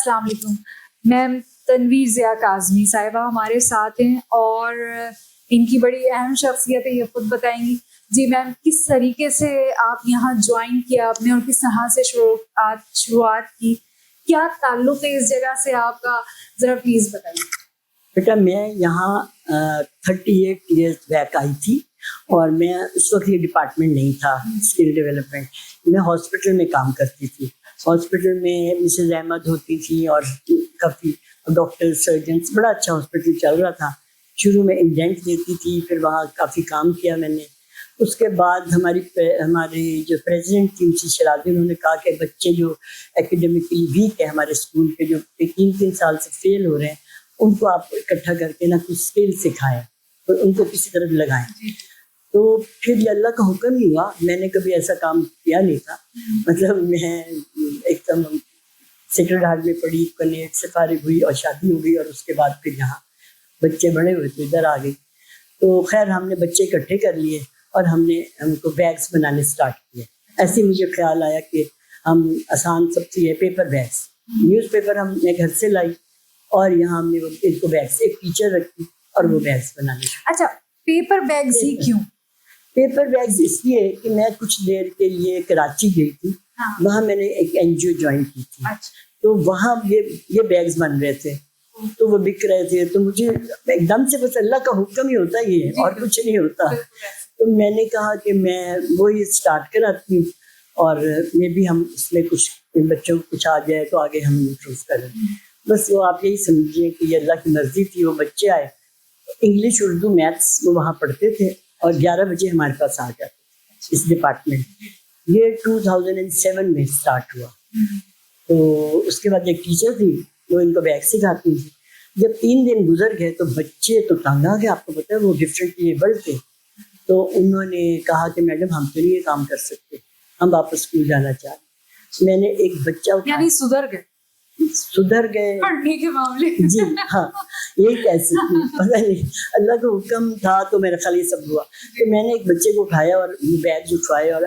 अस्सलाम वालेकुम। मैम तनवीर ज़िया काज़मी साहिबा हमारे साथ हैं और इनकी बड़ी अहम शख्सियत है, ये खुद बताएंगी। जी मैम, किस तरीके से आप यहाँ ज्वाइन किया आपने और किस तरह से शुरुआत की, क्या ताल्लुक है इस जगह से आपका, ज़रा प्लीज़ बताइए। बेटा मैं यहाँ 38 ईयर्स बैक आई थी और मैं उस वक्त ये डिपार्टमेंट नहीं था स्किल डेवलपमेंट। मैं हॉस्पिटल में काम करती थी। हॉस्पिटल में मिसेज अहमद होती थी और काफ़ी डॉक्टर सर्जन्स, बड़ा अच्छा हॉस्पिटल चल रहा था। शुरू में इंडेंट देती थी, फिर वहाँ काफ़ी काम किया मैंने। उसके बाद हमारी जो प्रेसिडेंट थी मिसेज शराजी, उन्होंने कहा कि बच्चे जो एकेडमिकली वीक है हमारे स्कूल के, जो 3-3 साल से फेल हो रहे हैं, उनको आप इकट्ठा करके ना कुछ स्किल सिखाएं और उनको किसी तरफ लगाएं। तो फिर ये अल्लाह का हुक्म ही हुआ। मैंने कभी ऐसा काम किया नहीं था। मतलब मैं एकदम सेक्रेड हार्ट में पढ़ी, कनेक्ट से फारिग हुई और शादी हो गई और उसके बाद फिर यहाँ बच्चे बड़े हुए तो इधर आ गई। तो खैर हमने बच्चे इकट्ठे कर लिए और हमने उनको बैग्स बनाने स्टार्ट किए। ऐसे मुझे ख्याल आया कि हम आसान सबसे है पेपर बैग्स, न्यूज़पेपर हमने घर से लाई और यहाँ हमने इनको बैग्स, एक टीचर रखी और वो बैग्स बनाने। अच्छा, पेपर बैग्स ही क्यों? पेपर बैग्स इसलिए कि मैं कुछ देर के लिए कराची गई थी। हाँ। वहाँ मैंने एक NGO ज्वाइन की थी। अच्छा। तो वहाँ ये बैग्स बन रहे थे, तो वो बिक रहे थे। तो मुझे एकदम से बस अल्लाह का हुक्म ही होता ही है और कुछ नहीं होता। तो मैंने कहा कि मैं वो ये स्टार्ट कराती हूँ और मे भी हम इसमें कुछ बच्चों को कुछ आ जाए तो आगे हम इम्प्रूव करें। बस वो आप यही समझिए कि ये अल्लाह की मर्जी थी। वो बच्चे आए, इंग्लिश, उर्दू, मैथ्स वो वहाँ पढ़ते थे और 11 बजे हमारे पास आ जाते थे इस डिपार्टमेंट। ये 2007 में स्टार्ट हुआ। तो उसके बाद एक टीचर थी, वो इनको बैग सिखाती थी। जब 3 दिन गुजर गए तो बच्चे तो तंग आ गए। आपको पता है वो डिफरेंट एबल्ड थे। तो उन्होंने कहा कि मैडम हम तो नहीं ये काम कर सकते, हम वापस स्कूल जाना चाहते। मैंने एक बच्चा यानी सुधर गए पढ़ने के मामले। जी हाँ, ये कैसे पता नहीं, अल्लाह का हुक्म था तो मेरा ख्याल ये सब हुआ। तो मैंने एक बच्चे को उठाया और बैग उठवाए और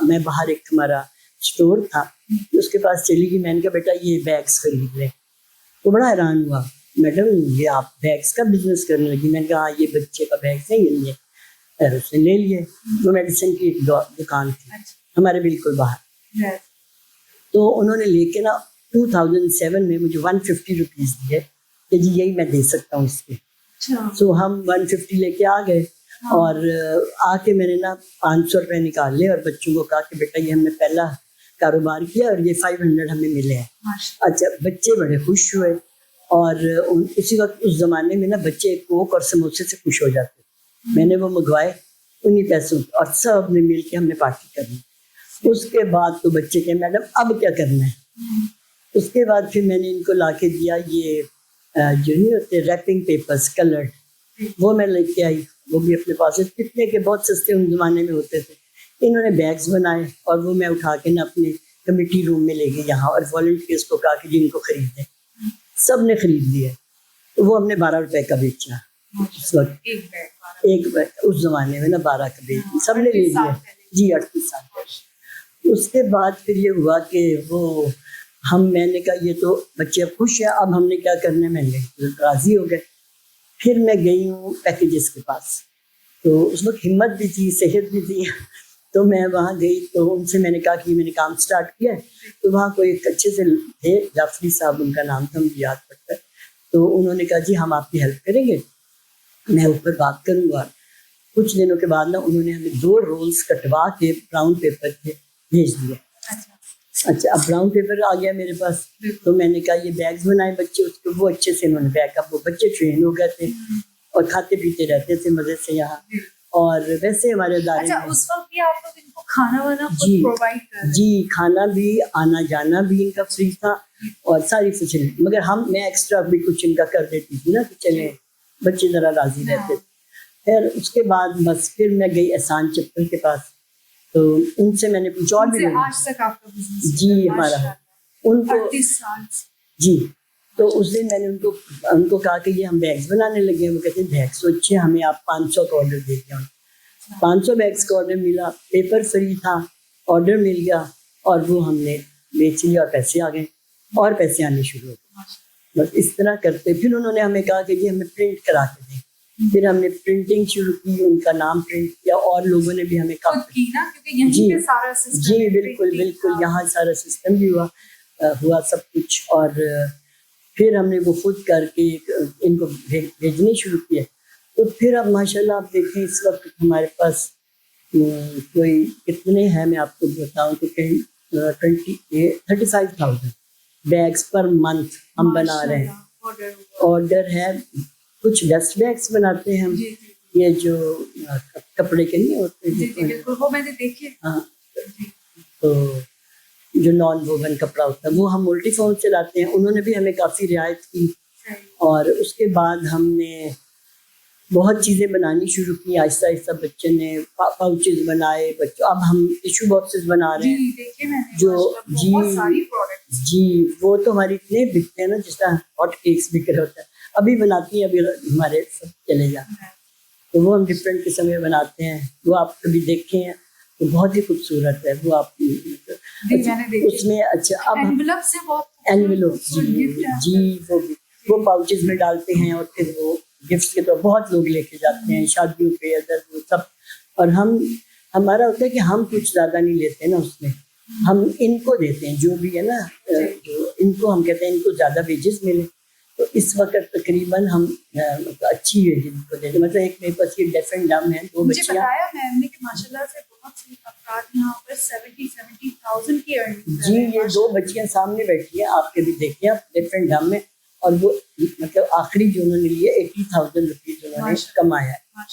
मैं बाहर एक हमारा स्टोर था उसके पास चली गई। मैंने कहा बेटा ये बैग्स खरीद लें। तो बड़ा हैरान हुआ, मैडम ये आप बैग्स का बिजनेस करने लगी। मैंने कहा हाँ, ये बच्चे का बैग नहीं है। और उसने ले लिए। वो मेडिसिन की एक दुकान थी हमारे बिल्कुल बाहर। तो उन्होंने लेके ना 2007 में मुझे 150 रुपीज़ दिए कि जी यही मैं दे सकता हूँ इसके। तो हम 150 लेके आ गए। हाँ। और आके मैंने ना 500 रुपये निकाल लिए और बच्चों को कहा कि बेटा ये हमने पहला कारोबार किया और ये 500 हमें मिले हैं। अच्छा, बच्चे बड़े खुश हुए और उसी वक्त उस ज़माने में ना बच्चे कोक और समोसे से खुश हो जाते। मैंने वो मंगवाए उन्हीं पैसों और सब ने मिल के हमने पार्टी करनी। उसके बाद तो बच्चे कहे मैडम अब क्या करना है। उसके बाद फिर मैंने इनको लाके दिया ये जो नहीं होते रैपिंग पेपर्स कलर्ड, वो मैं लेके आई। वो भी अपने पास कितने के बहुत सस्ते उन ज़माने में होते थे। इन्होंने बैग्स बनाए और वो मैं उठा के ना अपने कमेटी रूम में ले गई यहाँ और वॉलंटियर्स को कहा कि जिनको खरीदें। सब ने खरीद लिए। तो वो हमने 12 रुपए का बेचा उस वक्त। एक बैग उस ज़माने में ना 12 का बेच सब ने ले लिया। जी 38 साल। उसके बाद फिर ये हुआ कि वो मैंने कहा ये तो बच्चे अब खुश है, अब हमने क्या करना है। मैंने राज़ी हो गए। फिर मैं गई हूँ पैकेजेस के पास। तो उस वक्त हिम्मत भी थी, सेहत भी थी। तो मैं वहाँ गई तो उनसे मैंने कहा कि मैंने काम स्टार्ट किया है। तो वहाँ कोई एक अच्छे से थे, जाफरी साहब उनका नाम था, मुझे याद पड़ता है। तो उन्होंने कहा जी हम आपकी हेल्प करेंगे, मैं ऊपर बात करूँगा। कुछ दिनों के बाद ना उन्होंने हमें 2 रोल्स कटवा के ब्राउन पेपर के भेज दिए। अच्छा, अब ब्राउन पेपर आ गया मेरे पास। तो मैंने कहा ये बैग्स बनाए बच्चे, उसको वो अच्छे से उन्होंने बैग, अब वो बच्चे ट्रेन हो गए थे और खाते पीते रहते थे मज़े से यहाँ। और वैसे हमारे अदारे। अच्छा, उस वक्त भी आप लोग इनको खाना वाना खुद प्रोवाइड कर रहे? जी, खाना भी, आना जाना भी इनका फ्री था और सारी फैसिलिटी। मगर मैं एक्स्ट्रा भी कुछ इनका कर देती थी ना कि चले बच्चे ज़रा राज़ी रहते थे। फिर उसके बाद बस फिर मैं गई एहसान चप्पल के पास। तो उनसे मैंने कुछ और भी आज तक आपका बिजनेस? जी हमारा उनको 38 साल जी। तो उस दिन मैंने उनको कहा कि ये हम बैग्स बनाने लगे। वो कहते हैं बैग्स तो अच्छे, हमें आप 500 का ऑर्डर दे दिया। 500 बैग्स का ऑर्डर मिला, पेपर फ्री था, ऑर्डर मिल गया और वो हमने बेच लिया और पैसे आ गए। और पैसे आने शुरू हो गए। बस इस तरह करते। फिर उन्होंने हमें कहा कि ये हमें प्रिंट करा के दें। फिर हमने प्रिंटिंग शुरू की, उनका नाम प्रिंट किया और लोगों ने भी हमें खुद कहा की ना, क्योंकि यहीं पे सारा सिस्टम जी है, बिल्कुल printing बिल्कुल, का। यहाँ सारा सिस्टम भी हुआ सब कुछ। और फिर हमने वो खुद करके इनको भेजने शुरू किए। तो फिर अब माशाल्लाह आप देखें इस वक्त हमारे पास कोई कितने हैं, मैं आपको बताऊं तो कहीं 35,000 बैग्स पर मंथ हम बना रहे हैं। ऑर्डर है। कुछ डस्ट बैग्स बनाते हैं हम, जी, जी, ये जो कपड़े के नहीं होते, जी, जी, बिल्कुल, वो मैंने देखे। हाँ, तो जो नॉन वोवन कपड़ा होता है वो हम मल्टीफॉर्म से लाते हैं। उन्होंने भी हमें काफ़ी रियायत की। और उसके बाद हमने बहुत चीज़ें बनानी शुरू की। आहिस्ता आहिस्ता बच्चे ने पाउचेस बनाए, बच्चों अब हम टिश्यू बॉक्सेस बना रहे हैं। जी, देखे मैंने, जो माशाल्लाह, बहुत सारी प्रोडक्ट्स। जी वो तो हमारे इतने बिकते हैं ना, जिस तरह हॉट केक्स बिक रहे होते हैं। अभी बनाती हैं, अभी हमारे सब चले जाते हैं। तो वो हम डिफरेंट किस्म में बनाते हैं। वो आप कभी देखे हैं तो बहुत ही खूबसूरत है वो। आप उसमें अच्छा अब एनवेलप से बहुत एनवेलप जी वो पाउचेस में डालते हैं और फिर वो गिफ्ट्स के तो बहुत लोग लेके जाते हैं शादियों पे, अदर वो सब। और हमारा होता है कि हम कुछ ज़्यादा नहीं लेते ना उसमें, हम इनको देते हैं जो भी है ना, जो इनको हम कहते हैं इनको ज़्यादा वेजेस मिले। तो इस वक्त तकरीबन हम अच्छी वेजेस इनको देते हैं। मतलब एक मेरे पास ये डेफ एंड डम है, 2 मुझे बच्चियाँ। बताया मैम ने कि माशाल्लाह से बहुत से अफराद यहाँ पर 70,000 की अर्निंग जी ये 2 बच्चियाँ सामने बैठी हैं, आपके भी देखिए आप, डेफ एंड डम में। और वो मतलब आखिरी जो उन्होंने लिए 80,000 रुपीज उन्होंने कमाया है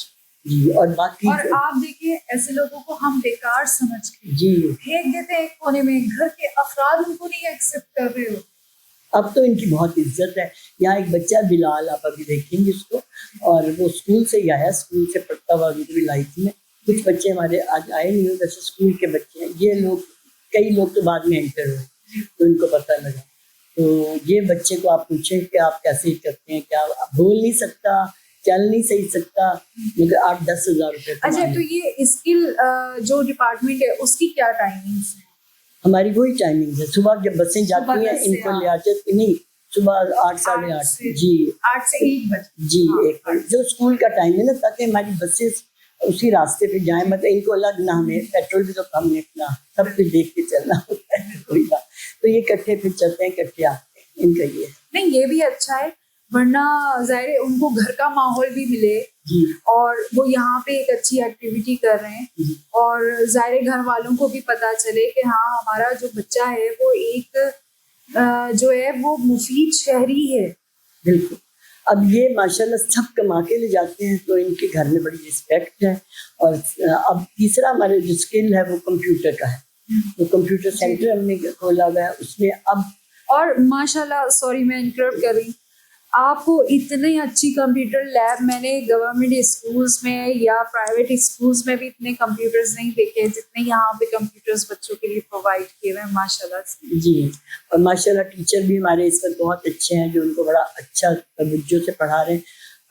जी। और बाकी और आप देखिए ऐसे लोगों को हम बेकार समझ के जी फेंक देते हैं एक कोने में, घर के अफराद उनको नहीं एक्सेप्ट कर रहे हो। अब तो इनकी बहुत इज्जत है। यहाँ एक बच्चा बिलाल, आप अभी देखेंगे उसको, और वो स्कूल से ही आया, स्कूल से पढ़ता हुआ अभी भी लाइफ में। कुछ बच्चे हमारे आज आए नहीं हो, जैसे स्कूल के बच्चे हैं। ये लोग, कई लोग तो बाद में एंटर हुए तो इनको पता लगा। तो ये बच्चे को आप पूछें कि आप कैसे करते हैं, क्या बोल नहीं सकता, चल नहीं सही सकता, मगर 8-10 हज़ार रुपये। अच्छा, तो ये स्किल जो डिपार्टमेंट है उसकी क्या टाइमिंग्स है? हमारी वही टाइमिंग है। सुबह जब बसें जाती हैं इनको ले आते नहीं, सुबह 8 साढ़े 8 जी 8 से 1 बजे जी 1 जो स्कूल का टाइम है ना, ताकि हमारी बसेस उसी रास्ते पे जाएं। मतलब इनको अलग ना, हमें पेट्रोल भी तो कम निकला, सब कुछ देख के चलना होता है कोई बात। तो ये इकट्ठे फिर चलते हैं, इकट्ठे आते हैं, इनका ये नहीं, ये भी अच्छा है, वरना जाहिर है उनको घर का माहौल भी मिले जी। और वो यहाँ पे एक अच्छी एक्टिविटी कर रहे हैं और जाहिर है घर वालों को भी पता चले कि हाँ हमारा जो बच्चा है वो एक जो है वो मुफीद शहरी है। बिल्कुल। अब ये माशाल्लाह सब कमा के ले जाते हैं, तो इनके घर में बड़ी रिस्पेक्ट है। और अब तीसरा हमारे जो स्किल है वो कंप्यूटर का है। तो कंप्यूटर सेंटर हमने खोला हुआ है, उसमें अब और माशाल्लाह, सॉरी मैं इंटरप्ट कर रही हूँ, आपको इतनी अच्छी कंप्यूटर लैब, मैंने गवर्नमेंट स्कूल्स में या प्राइवेट स्कूल्स में भी इतने कंप्यूटर्स नहीं देखे जितने यहाँ पे कंप्यूटर्स बच्चों के लिए प्रोवाइड किए हुए हैं माशाल्लाह से। जी। और माशाल्लाह टीचर भी हमारे इस वक्त बहुत अच्छे हैं, जो उनको बड़ा अच्छा तवज्जो से पढ़ा रहे हैं।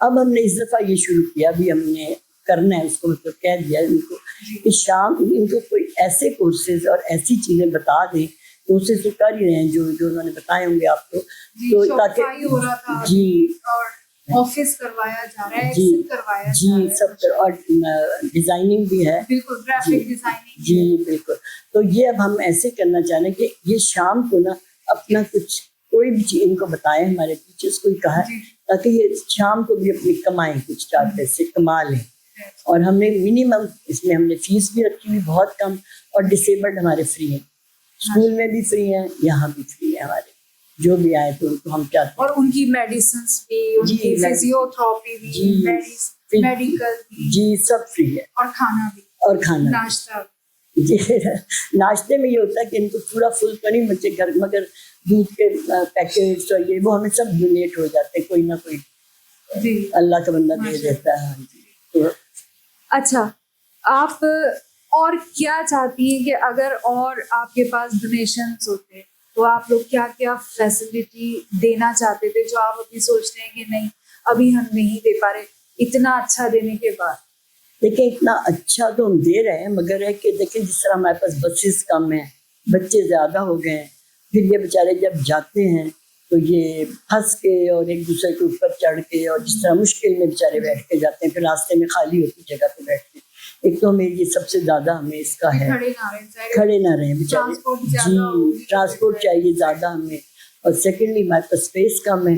अब हमने इस दफ़ा ये शुरू किया, भी हमने करना है उसको, मतलब कह दिया इनको कि शाम इनको कोई ऐसे कोर्सेज और ऐसी चीज़ें बता दें, कोर्सेज तो कर ही रहे हैं जो जो उन्होंने बताए होंगे आपको। तो ताकि हो रहा था जी, और ऑफिस करवाया जा रहा है, जी एक्सेल करवाया जी जा रहा है, सब, और डिज़ाइनिंग भी है, बिल्कुल ग्राफिक डिजाइनिंग जी बिल्कुल। तो ये अब हम ऐसे करना चाह रहे हैं कि ये शाम को ना अपना कुछ कोई भी चीज़ इनको बताएं, हमारे टीचर्स को ही कहा है, ताकि ये शाम को भी अपनी कमाएं, कुछ 4 पैसे कमा लें। और हमने मिनिमम इसमें हमने फीस भी रखी हुई बहुत कम, और डिसेबल्ड हमारे फ्री हैं, स्कूल में भी फ्री हैं, यहाँ भी फ्री है हमारे, जो भी आए तो उनको हम क्या, और उनकी मेडिसिन भी, उनकी फिजियोथेरेपी भी, मेडिकल भी, जी सब फ्री है। और खाना भी, और खाना नाश्ता जी। नाश्ते में ये होता है कि इनको पूरा फुल तो नहीं बच्चे घर, मगर दूध के पैकेट्स और ये वो हमें सब डोनेट हो जाते हैं, कोई ना कोई जी अल्लाह का बंदा दे देता है। तो अच्छा, आप और क्या चाहती हैं कि अगर और आपके पास डोनेशंस होते तो आप लोग क्या क्या फैसिलिटी देना चाहते थे, जो आप अभी सोचते हैं कि नहीं अभी हम नहीं दे पा रहे, इतना अच्छा देने के बाद? देखिए इतना अच्छा तो हम दे रहे हैं, मगर है कि देखिए जिस तरह हमारे पास बसेस कम हैं, बच्चे ज़्यादा हो गए हैं, फिर ये बेचारे जब जाते हैं तो ये फंस के और एक दूसरे के ऊपर चढ़ के और जिस तरह मुश्किल में बेचारे बैठ के जाते हैं, फिर रास्ते में खाली होती जगह पे बैठते हैं। एक तो हमें ये सबसे ज्यादा हमें इसका है, खड़े ना रहें बेचारे। जी, ट्रांसपोर्ट चाहिए ज्यादा हमें, और सेकेंडली हमारे पास स्पेस कम है।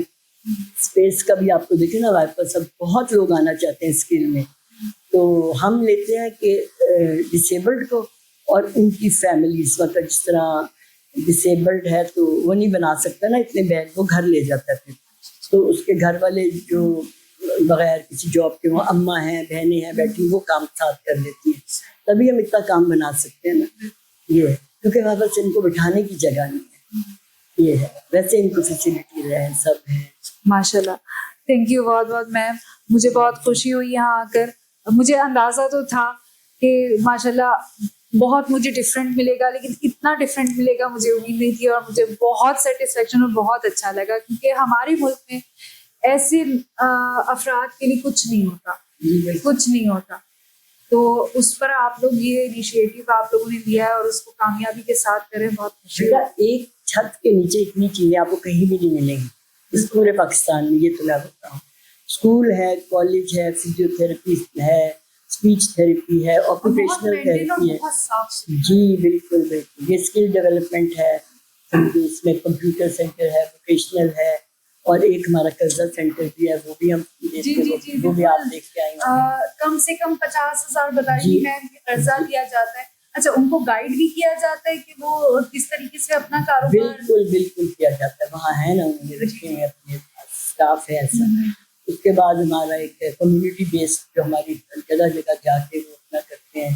स्पेस का भी आपको देखे ना, हमारे पास अब बहुत लोग आना चाहते हैं स्किल में, तो हम लेते हैं कि डिसेबल्ड को और उनकी फैमिलीज, मतलब जिस तरह डिसेबल्ड है तो वो नहीं बना सकता ना इतने बैग, वो घर ले जाता है। फिर तो उसके घर वाले जो बगैर किसी जॉब के, वो अम्मा हैं, बहनें हैं बैठी, वो काम साथ कर लेती हैं, तभी हम इतना काम बना सकते हैं ना। ये क्योंकि हमारे पास इनको बिठाने की जगह नहीं है, ये है। वैसे इनको फैसिलिटी है, सब है माशाल्लाह। थैंक यू बहुत बहुत मैम, मुझे बहुत खुशी हुई यहाँ आकर। मुझे अंदाज़ा तो था कि माशाल्लाह बहुत मुझे डिफरेंट मिलेगा, लेकिन इतना डिफरेंट मिलेगा मुझे उम्मीद नहीं थी, और मुझे बहुत सेटिस्फेक्शन और बहुत अच्छा लगा, क्योंकि हमारे मुल्क में ऐसे अफराद के लिए कुछ नहीं होता, कुछ नहीं होता। तो उस पर आप लोग ये इनिशिएटिव आप लोगों ने लिया है और उसको कामयाबी के साथ करें, बहुत खुशी है। एक छत के नीचे इतनी चीजें आपको कहीं भी नहीं मिलेंगी इस पूरे पाकिस्तान में, ये तो मैं बताऊँ। स्कूल है, कॉलेज है, फिजियोथेरेपी है, स्पीच थेरेपी है, ऑक्यूपेशनल थेरेपी है। जी बिल्कुल बिल्कुल, ये स्किल डेवलपमेंट है, इसमें कंप्यूटर सेंटर है, वोकेशनल है, और एक हमारा कर्जा सेंटर भी है, वो भी हम वो भी आप देख के आएंगे। कम से कम 50,000 बताइए मैम कर्जा दिया जाता है। अच्छा, उनको गाइड भी किया जाता है कि वो किस तरीके से अपना कारोबार? बिल्कुल बिल्कुल किया जाता है, वहाँ है ना, उन्होंने रखे हैं, अपने स्टाफ है ऐसा। उसके बाद हमारा एक कम्युनिटी बेस्ड जो हमारी जगह जगह जाके वो अपना करते हैं,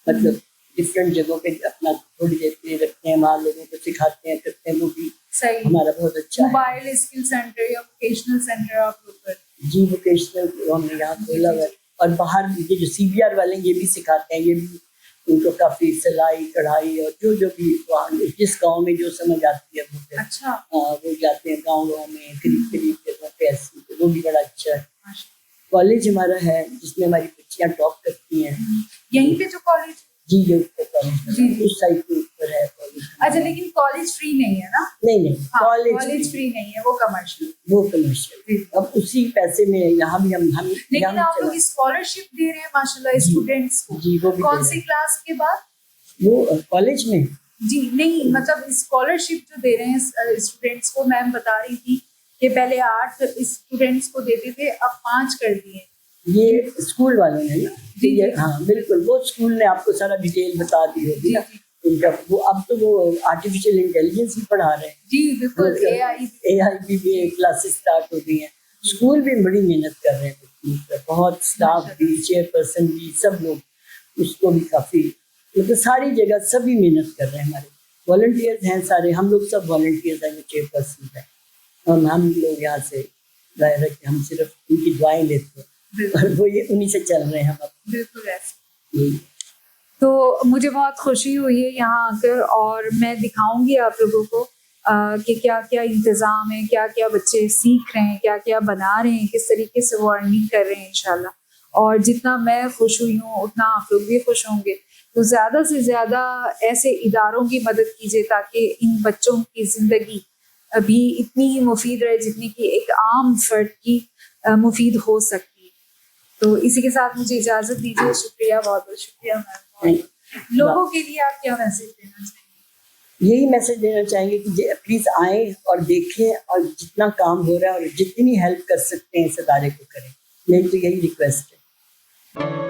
मतलब डिफरेंट जगहों पे अपना थोड़ी देर के लिए रखते हैं, वहाँ लोगों को सिखाते हैं, करते हैं, वो भी सही हमारा बहुत अच्छा मोबाइल स्किल सेंटर या वोकेशनल सेंटर आप लोग पर? जी वोकेशनल हमने यहाँ खोला है, और बाहर ये जो CBR वाले ये भी सिखाते हैं, ये भी उनको काफी सिलाई कढ़ाई और जो भी जिस गांव में जो समझ आती है वो अच्छा वो जाते हैं गाँव में, करीब करीब जगह पे ऐसी, तो वो भी बड़ा अच्छा है। कॉलेज हमारा है जिसमें हमारी बच्चियाँ टॉप करती हैं। यहीं पे जो कॉलेज? जी ये कॉलेज उस साइड के ऊपर है कॉलेज। अच्छा, लेकिन कॉलेज फ्री नहीं है ना? नहीं कॉलेज फ्री नहीं है, वो कमर्शियल। अब उसी पैसे में यहाँ भी हम लेकिन आप लोग स्कॉलरशिप दे रहे हैं माशाल्लाह स्टूडेंट्स को। जी वो भी कौन सी क्लास के बाद? वो कॉलेज में जी नहीं, मतलब स्कॉलरशिप जो दे रहे हैं स्टूडेंट्स को, मैम बता रही थी कि पहले 8 स्टूडेंट्स को देते थे, अब 5 कर दिए। ये स्कूल वालों ने ना जी हाँ बिल्कुल, वो स्कूल ने आपको सारा डिटेल बता दी होगी ना उनका। वो अब तो वो आर्टिफिशियल इंटेलिजेंस भी पढ़ा रहे हैं। जी बिल्कुल, AI भी क्लासेस स्टार्ट हो गई हैं। स्कूल भी बड़ी मेहनत कर रहे हैं, बहुत स्टाफ भी, चेयरपर्सन भी, सब लोग उसको भी काफी, मतलब सारी जगह सभी मेहनत कर रहे हैं। हमारे वॉलंटियर्स हैं सारे, हम लोग सब वॉलंटियर्स हैं, चेयरपर्सन है, और हम लोग यहाँ से हम सिर्फ उनकी दुआएं लेते हैं और वो ये उन्हीं से चल रहे हैं हम। बिल्कुल ऐसे। तो मुझे बहुत खुशी हुई है यहाँ आकर, और मैं दिखाऊंगी आप लोगों को कि क्या क्या इंतज़ाम है, क्या क्या बच्चे सीख रहे हैं, क्या क्या बना रहे हैं, किस तरीके से वो अर्निंग कर रहे हैं इंशाल्लाह। और जितना मैं खुश हुई हूँ उतना आप लोग भी खुश होंगे। तो ज़्यादा से ज़्यादा ऐसे इदारों की मदद कीजिए ताकि इन बच्चों की ज़िंदगी अभी इतनी ही मुफीद रहे जितनी कि एक आम फर्द की मुफीद हो सकती। तो इसी के साथ मुझे इजाज़त दीजिए। शुक्रिया, बहुत बहुत शुक्रिया मैम। लोगों के लिए आप क्या मैसेज देना चाहेंगे? यही मैसेज देना चाहेंगे कि प्लीज़ आए और देखें, और जितना काम हो रहा है और जितनी हेल्प कर सकते हैं इस अदारे को करें। मेरी तो यही रिक्वेस्ट है।